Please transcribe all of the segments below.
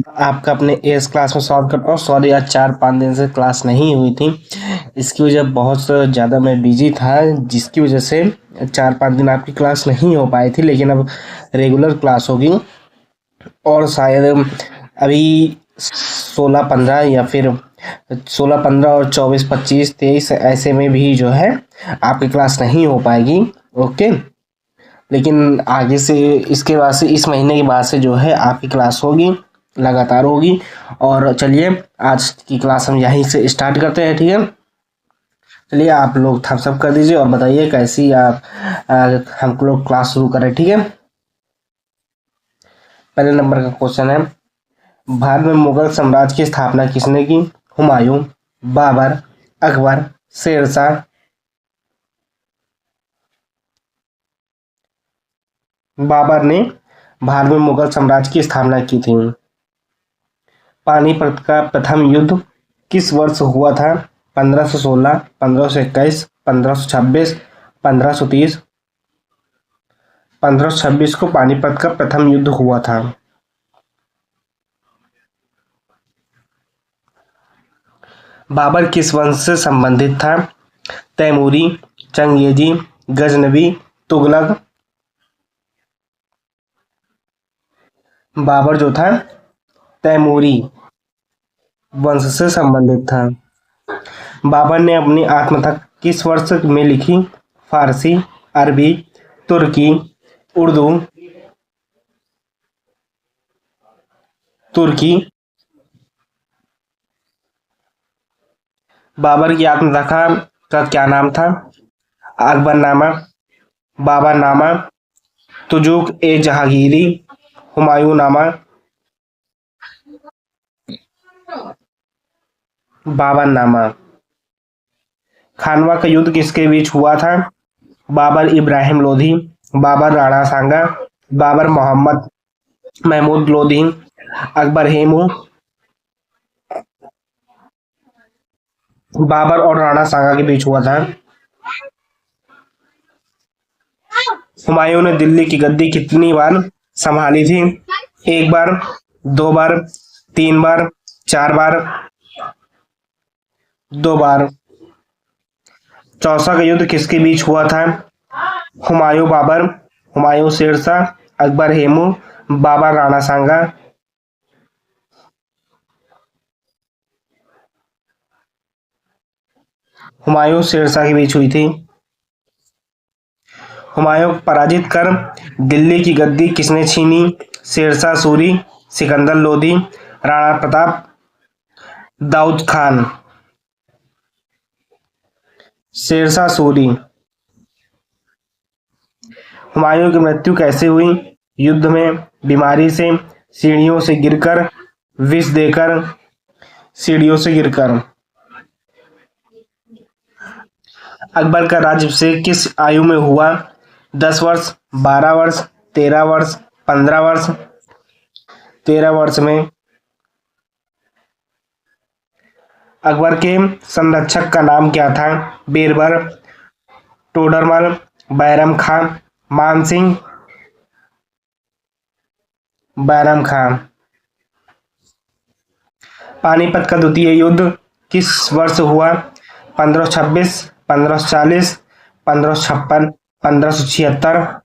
आपका अपने S class में सॉल्व करता हूँ। सॉरी, आज 4-5 दिन से क्लास नहीं हुई थी। इसकी वजह बहुत ज़्यादा मैं बिजी था, जिसकी वजह से 4-5 दिन आपकी क्लास नहीं हो पाई थी। लेकिन अब रेगुलर क्लास होगी और शायद अभी 16-15 या फिर 16-15 और 24-25-23 ऐसे में भी जो है आपकी क्लास नहीं हो पाएगी। ओके, लेकिन आगे से इसके बाद से इस महीने के बाद से जो है आपकी क्लास होगी, लगातार होगी। और चलिए आज की क्लास हम यहीं से स्टार्ट करते हैं, ठीक है। चलिए आप लोग थम्स अप कर दीजिए और बताइए कैसी आप हम लोग क्लास शुरू करें, ठीक है। पहले नंबर का क्वेश्चन है, भारत में मुगल साम्राज्य की स्थापना किसने की? हुमायूं, बाबर, अकबर, शेरशाह। बाबर ने भारत में मुगल साम्राज्य की स्थापना की थी। पानीपत का प्रथम युद्ध किस वर्ष हुआ था? 1516, 1521, 1526, 1530। 1526 को पानीपत का प्रथम युद्ध हुआ था। बाबर किस वंश से संबंधित था? तैमूरी, चंगेजी, गजनवी, तुगलक। बाबर जो था तैमूरी वंश से संबंधित था। बाबर ने अपनी आत्मकथा किस वर्ष में लिखी? फारसी, अरबी, तुर्की, उर्दू। तुर्की। बाबर की आत्मकथा का क्या नाम था? अकबरनामा, बाबरनामा, तुजुक ए जहांगीरी, हुमायूंनामा। बाबरनामा। खानवा का युद्ध किसके बीच हुआ था? बाबर इब्राहिम लोधी, बाबर राणा सांगा, बाबर मोहम्मद महमूद लोधी, अकबर हेमू। बाबर और राणा सांगा के बीच हुआ था। हुमायूं ने दिल्ली की गद्दी कितनी बार संभाली थी? एक बार, 2 बार, 3 बार, 4 बार। 2 बार। चौसा का युद्ध किसके बीच हुआ था? हुमायूं बाबर, हुमायूं शेरशाह, अकबर हेमू, बाबर राणा सांगा। हुमायूं शेरशाह के बीच हुई थी। हुमायूं को पराजित कर दिल्ली की गद्दी किसने छीनी? शेरशाह सूरी, सिकंदर लोधी, राणा प्रताप, दाऊद खान। शेरशाह सूरी। हुमायूं की मृत्यु कैसे हुई? युद्ध में, बीमारी से, सीढ़ियों से गिरकर, विष देकर। सीढ़ियों से गिरकर। अकबर का राज्याभिषेक किस आयु में हुआ? 10 वर्ष, 12 वर्ष, 13 वर्ष, 15 वर्ष। 13 वर्ष में। अकबर के संरक्षक का नाम क्या था? बीरबल, टोडरमल, बैरम खां, मानसिंह। बैरम खां। पानीपत का द्वितीय युद्ध किस वर्ष हुआ? 1526, 1540, 1556, 1576।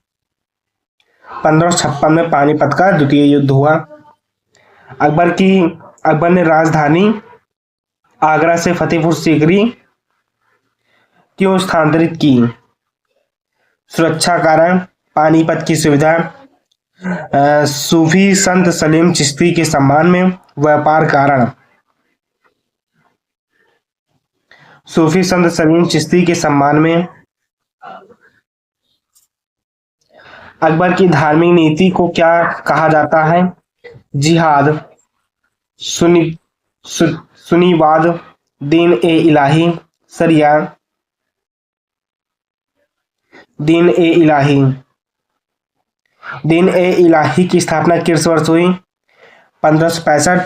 1556 में पानीपत का द्वितीय युद्ध हुआ। अकबर ने राजधानी आगरा से फतेहपुर सीकरी क्यों स्थानांतरित की? सुरक्षा कारण, पानीपत की सुविधा, सूफी संत सलीम चिश्ती के सम्मान में, व्यापार कारण। सूफी संत सलीम चिश्ती के सम्मान में। अकबर की धार्मिक नीति को क्या कहा जाता है? जिहाद, सुन्नी सुन्नीवाद, दीन ए इलाही, सरिया। दीन ए इलाही। दीन ए इलाही की स्थापना किस वर्ष हुई? 1565,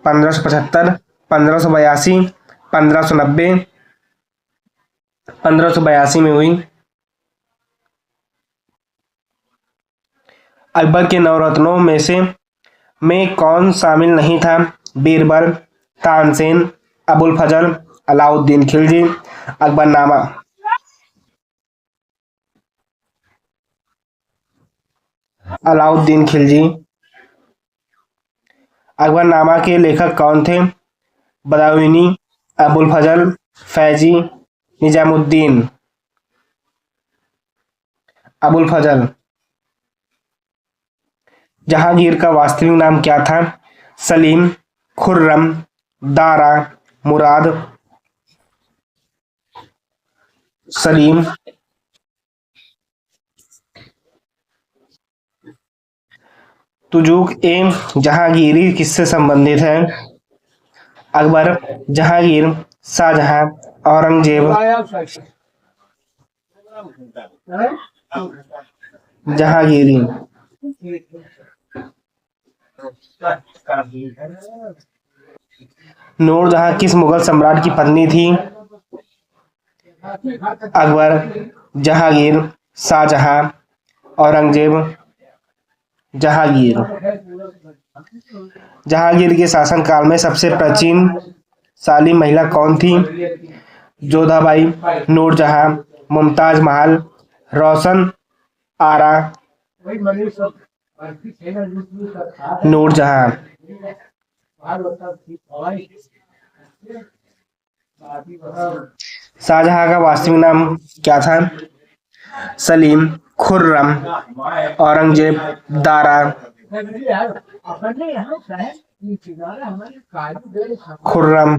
1575, 1582, 1590। 1582 में हुई। अकबर के नवरत्नों में से में कौन शामिल नहीं था? बीरबल, तानसेन, अबुल फजल, अलाउद्दीन खिलजी, अकबरनामा। अलाउद्दीन खिलजी। अकबरनामा के लेखक कौन थे? बदायूनी, अबुल फजल, फैजी, निजामुद्दीन। अबुल फजल। जहांगीर का वास्तविक नाम क्या था? सलीम, खुर्रम, दारा, मुराद। सलीम। तुजुक ए जहांगीरी किससे संबंधित है? अकबर, जहांगीर, शाहजहां, औरंगजेब। जहांगीरी। नूरजहां किस मुगल सम्राट की पत्नी थी? अकबर, जहांगीर, शाहजहां, औरंगजेब। जहांगीर। जहांगीर के शासनकाल में सबसे प्राचीनशाली महिला कौन थी? जोधाबाई, नूरजहां, मुमताज महल, रोशन आरा। नूरजहां। शाहजहां का वास्तविक नाम क्या था? सलीम, खुर्रम, औरंगजेब, दारा। खुर्रम।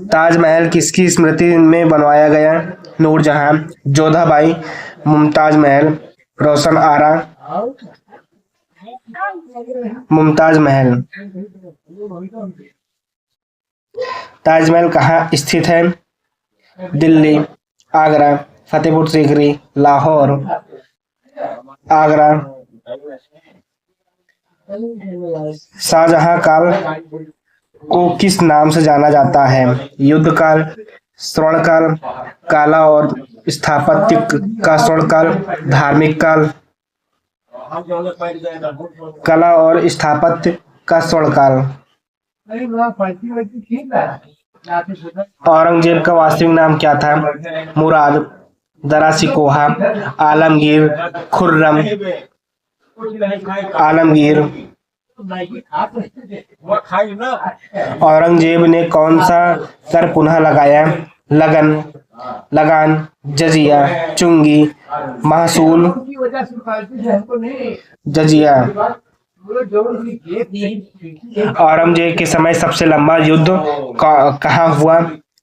ताजमहल किसकी स्मृति में बनवाया गया? नूरजहां, जोधाबाई, मुमताज महल, रोशन आरा। मुमताज महल। ताजमहल कहाँ स्थित है? दिल्ली, आगरा, फतेहपुर सीकरी, लाहौर। आगरा। शाहजहां काल को किस नाम से जाना जाता है? युद्ध काल, स्वर्ण काल, काला और स्थापत्य का स्वर्ण काल, धार्मिक काल। कला और स्थापत्य का स्वर्ण काल। औरंगजेब का वास्तविक नाम क्या था? मुराद, दरा सिकोहा, आलमगीर, खुर्रम। आलमगीर। औरंगजेब ने कौन सा कर पुनः लगाया? लगन, लगान, जजिया, चुंगी, महसूल। जजिया। औरंगजेब के समय सबसे लंबा युद्ध कहाँ हुआ?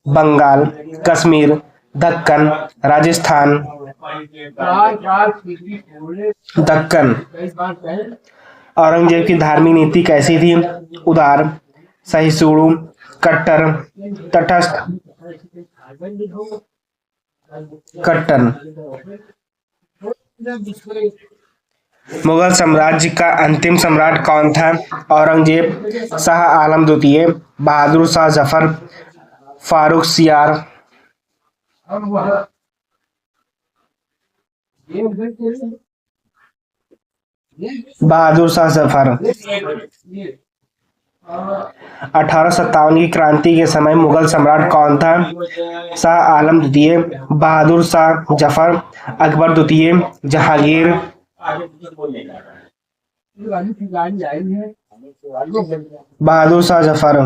बंगाल, कश्मीर, दक्कन, राजस्थान। दक्कन। औरंगजेब की धार्मिक नीति कैसी थी? उदार, सहिष्णु, कट्टर, तटस्थ। कट्टर। मुगल साम्राज्य का अंतिम सम्राट कौन था? औरंगजेब, शाह आलम द्वितीय, बहादुर शाह जफर, फारूक सियार। बहादुर शाह जफर। 1857 की क्रांति के समय मुगल सम्राट कौन था? शाह आलम द्वितीय, बहादुर शाह जफर, अकबर द्वितीय, जहांगीर। बहादुर शाह जफर।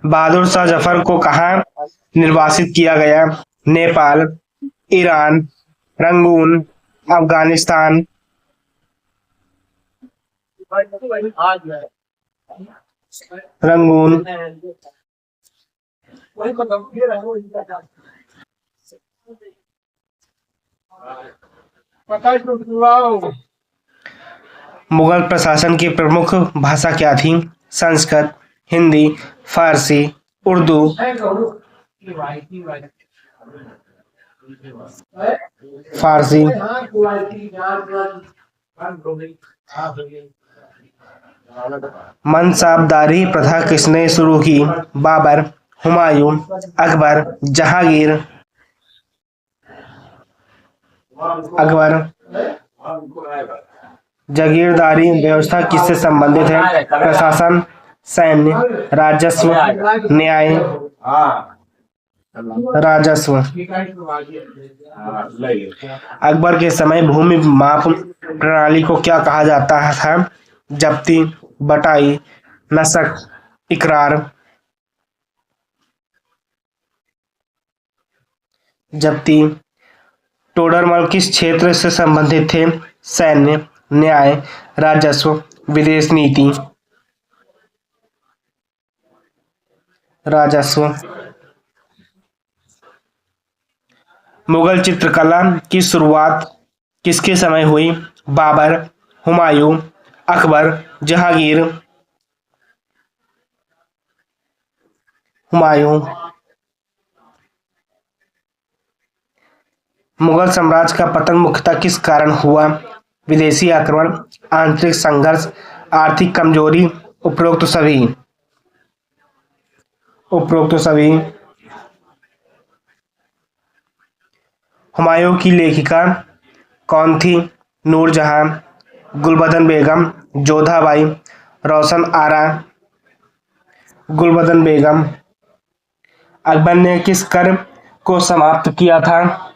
बहादुर शाह जफर को कहाँ निर्वासित किया गया? Nepal, Iran, Rangoon, Afghanistan. Rangoon. Mughal प्रशासन की प्रमुख भाषा क्या थी? संस्कृत, हिंदी, फारसी, उर्दू। फारसी। मनसाबदारी प्रथा किसने शुरू की? बाबर, हुमायूं, अकबर, जहांगीर। अकबर। जागीरदारी व्यवस्था किससे संबंधित है? प्रशासन, सैन्य, राजस्व, न्याय। राजस्व। अकबर के समय भूमि माप प्रणाली को क्या कहा जाता था? जब्ती, बटाई, नसक, इकरार। जब्ती। टोडरमल किस क्षेत्र से संबंधित थे? सैन्य, न्याय, राजस्व, विदेश नीति। राजस्व। मुगल चित्रकला की शुरुआत किसके समय हुई? बाबर, हुमायूं, अकबर, जहांगीर। हुमायूं। मुगल साम्राज्य का पतन मुख्यतः किस कारण हुआ? विदेशी आक्रमण, आंतरिक संघर्ष, आर्थिक कमजोरी, उपरोक्त सभी। उपरोक्त सभी। हुमायूं की लेखिका कौन थी? नूरजहां, गुलबदन बेगम, जोधाबाई, रोशन आरा। गुलबदन बेगम। अकबर ने किस कर को समाप्त किया था?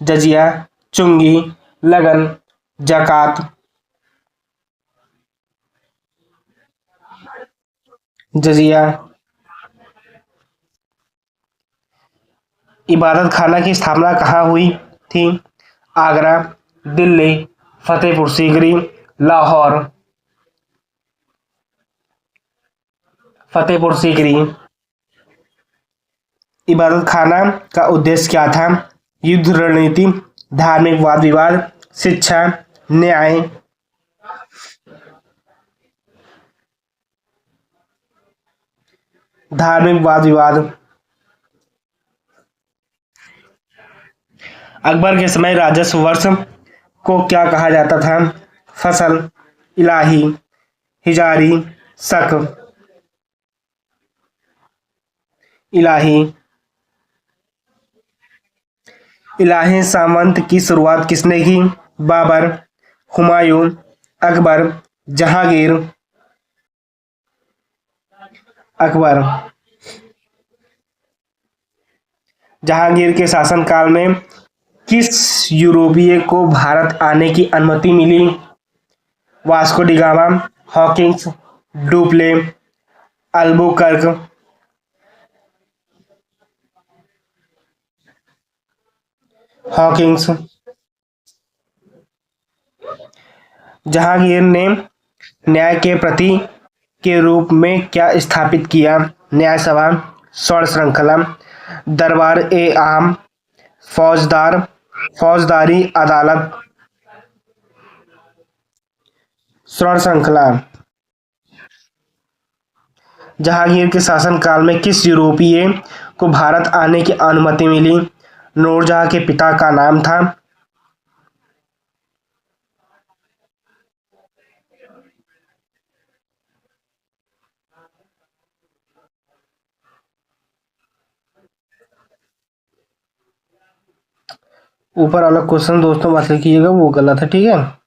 जजिया, चुंगी, लगन, जकात। जजिया। इबादत खाना की स्थापना कहाँ हुई थी? आगरा, दिल्ली, फतेहपुर सीकरी, लाहौर। फतेहपुर सीकरी। इबादत खाना का उद्देश्य क्या था? युद्ध रणनीति, धार्मिक वाद विवाद, शिक्षा, न्याय। धार्मिक वाद विवाद। अकबर के समय राजस्व वर्ष को क्या कहा जाता था? फसल, इलाही, हिजारी, शक। इलाही। इलाही सामंत की शुरुआत किसने की? बाबर, हुमायूं, अकबर, जहांगीर। अकबर। जहांगीर के शासनकाल में किस यूरोपीय को भारत आने की अनुमति मिली? Vasco da Gama, Hawkins, Dupleix, Albuquerque. Hawkins. Jahangir ने न्याय के प्रति के रूप में क्या स्थापित किया? न्याय सभा, स्वर्ण श्रृंखला, दरबार ए आम, फौजदार फौजदारी अदालत। स्वर्ण श्रृंखला। जहांगीर के शासनकाल में किस यूरोपीय को भारत आने की अनुमति मिली? नूरजहां के पिता का नाम था? ऊपर वाला क्वेश्चन दोस्तों मत लिखिएगा, वो गलत है, ठीक है।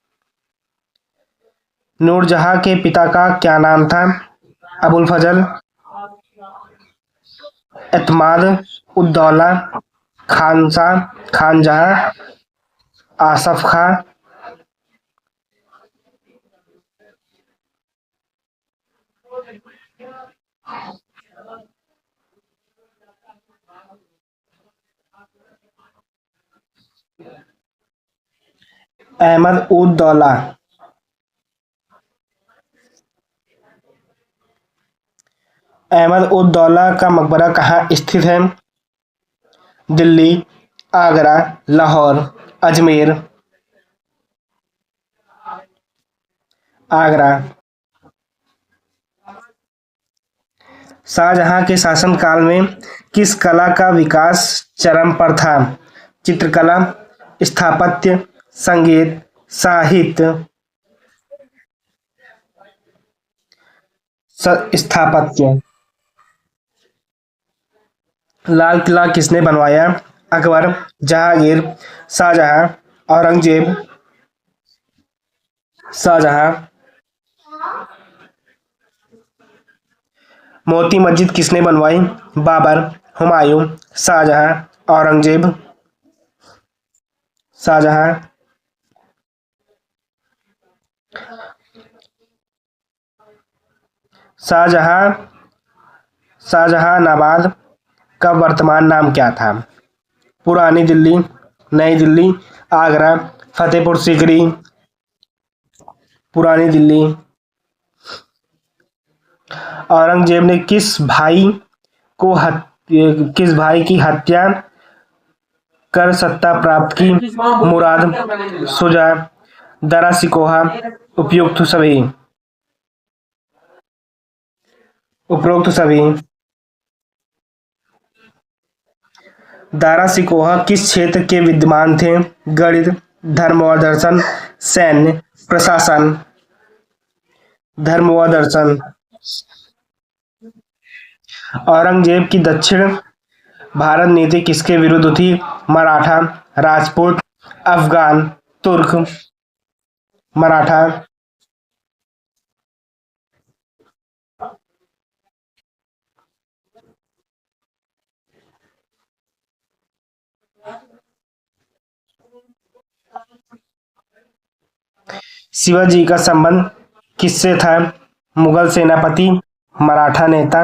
नूरजहां के पिता का क्या नाम था? अबुल फजल, एतमाद उद्दौला, खानशाह, खानजहां, आसफ खां। अहमद उद दौला। अहमद उद दौला का मकबरा कहाँ स्थित है? दिल्ली, आगरा, लाहौर, अजमेर। आगरा। शाहजहां के शासनकाल में किस कला का विकास चरम पर था? चित्रकला, स्थापत्य, संगीत, साहित्य। स्थापत्य। लाल किला किसने बनवाया? अकबर, जहांगीर, शाहजहां, औरंगजेब, शाहजहां। मोती मस्जिद किसने बनवाई? बाबर, हुमायूं, शाहजहां, औरंगजेब। शाहजहां। शाहजहां शाहजहानाबाद का वर्तमान नाम क्या था? पुरानी दिल्ली, नई दिल्ली, आगरा, फतेहपुर सीकरी। पुरानी दिल्ली। औरंगजेब ने को किस भाई की हत्या कर सत्ता प्राप्त की? मुराद, शुजा, दरा सिकोहा, उपयुक्त सभी। उपरोक्त सभी। दारा सिकोहा किस क्षेत्र के विद्वान थे? गणित, धर्म व दर्शन, सैन्य, प्रशासन। धर्म व दर्शन। औरंगजेब की दक्षिण भारत नीति किसके विरुद्ध थी? मराठा, राजपूत, अफगान, तुर्क। मराठा। शिवाजी का संबंध किससे था? मुगल सेनापति, मराठा नेता,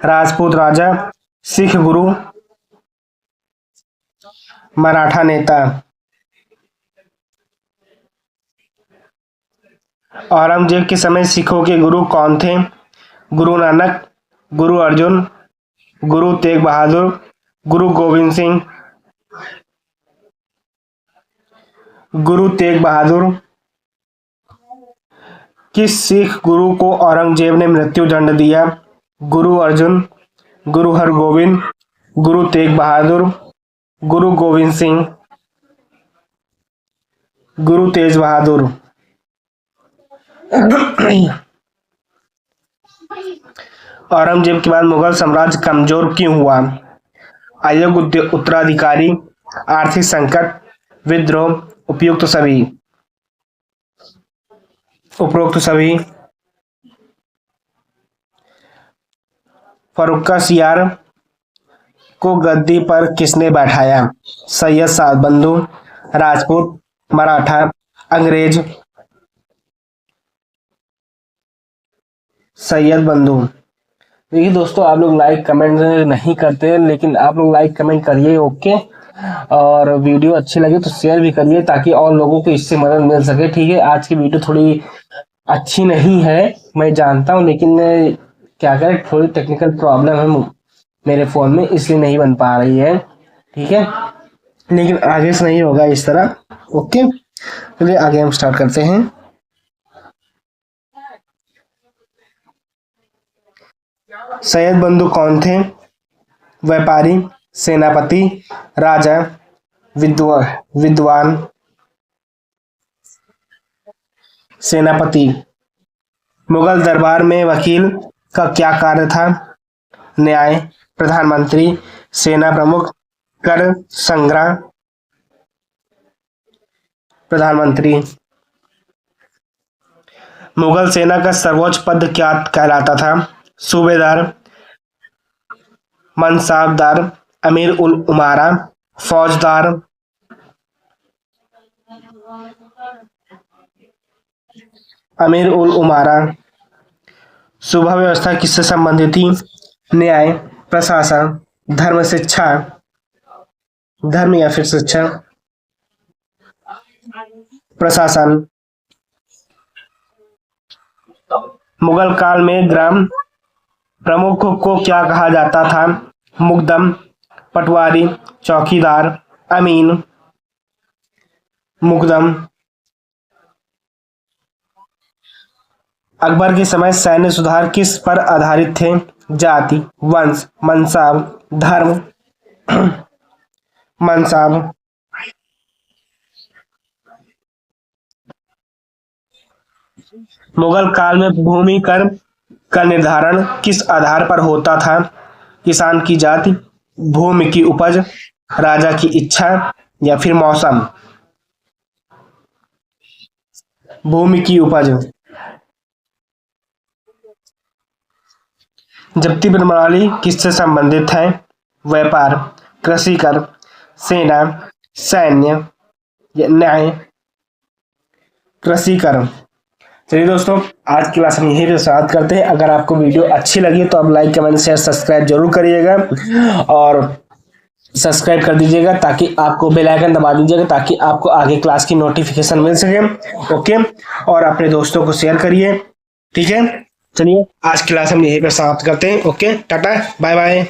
राजपूत राजा, सिख गुरु। मराठा नेता। औरंगजेब के समय सिखों के गुरु कौन थे? गुरु नानक, गुरु अर्जुन, गुरु तेग बहादुर, गुरु गोविंद सिंह। गुरु तेग बहादुर। किस सिख गुरु को औरंगजेब ने मृत्यु दंड दिया? गुरु अर्जुन, गुरु हरगोविंद, गुरु तेग बहादुर, गुरु गोविंद सिंह। गुरु तेज बहादुर। औरंगजेब के बाद मुगल साम्राज्य कमजोर क्यों हुआ? अयोग्य उत्तराधिकारी, आर्थिक संकट, विद्रोह, उपयुक्त सभी। उपरोक्त सभी। फर्रुख सियार को गद्दी पर किसने बैठाया? सैयद सात बंधु, राजपूत, मराठा, अंग्रेज। सैयद बंधु। देखिए दोस्तों, आप लोग लाइक कमेंट नहीं करते, लेकिन आप लोग लाइक कमेंट करिए, ओके। और वीडियो अच्छी लगे तो शेयर भी करिए ताकि और लोगों को इससे मदद मिल सके, ठीक है। आज की वीडियो थोड़ी अच्छी नहीं है, मैं जानता हूँ, लेकिन क्या करें, थोड़ी टेक्निकल प्रॉब्लम है मेरे फ़ोन में, इसलिए नहीं बन पा रही है, ठीक है। लेकिन आगे से नहीं होगा इस तरह, ओके। चलिए आगे हम स्टार्ट करते हैं। सैयद बंधु कौन थे? व्यापारी, सेनापति, राजा, विद्वान। सेनापति। मुगल दरबार में वकील का क्या कार्य था? न्याय, प्रधानमंत्री, सेना प्रमुख, कर संग्रह। प्रधानमंत्री। मुगल सेना का सर्वोच्च पद क्या कहलाता था? सूबेदार, मनसाबदार, अमीर उल उमारा, फौजदार। अमीर उल उमारा। सुबह व्यवस्था किससे संबंधित थी? न्याय, प्रशासन, धर्म, शिक्षा। धर्म या फिर शिक्षा। प्रशासन। मुगल काल में ग्राम प्रमुख को क्या कहा जाता था? मुकदम, पटवारी, चौकीदार, अमीन। मुकदम। अकबर के समय सैन्य सुधार किस पर आधारित थे? जाति, वंश, मनसाब, धर्म। मनसाब। मुगल काल में भूमि कर का निर्धारण किस आधार पर होता था? किसान की जाति, भूमि की उपज, राजा की इच्छा या फिर मौसम। भूमि की उपज, जब्ती प्रणाली किससे संबंधित है? व्यापार, कृषि कर, सेना, सैन्य या न्याय। कृषि कर। चलिए दोस्तों, आज की क्लास हम यहीं पे समाप्त करते हैं। अगर आपको वीडियो अच्छी लगी तो आप लाइक, कमेंट, शेयर, सब्सक्राइब जरूर करिएगा और सब्सक्राइब कर दीजिएगा ताकि आपको बेल आइकन दबा दीजिएगा ताकि आपको आगे क्लास की नोटिफिकेशन मिल सके। ओके, और अपने दोस्तों को शेयर करिए। ठीक है, चलिए आज क्लास हम यहीं पे समाप्त करते हैं। Okay, tata, bye bye.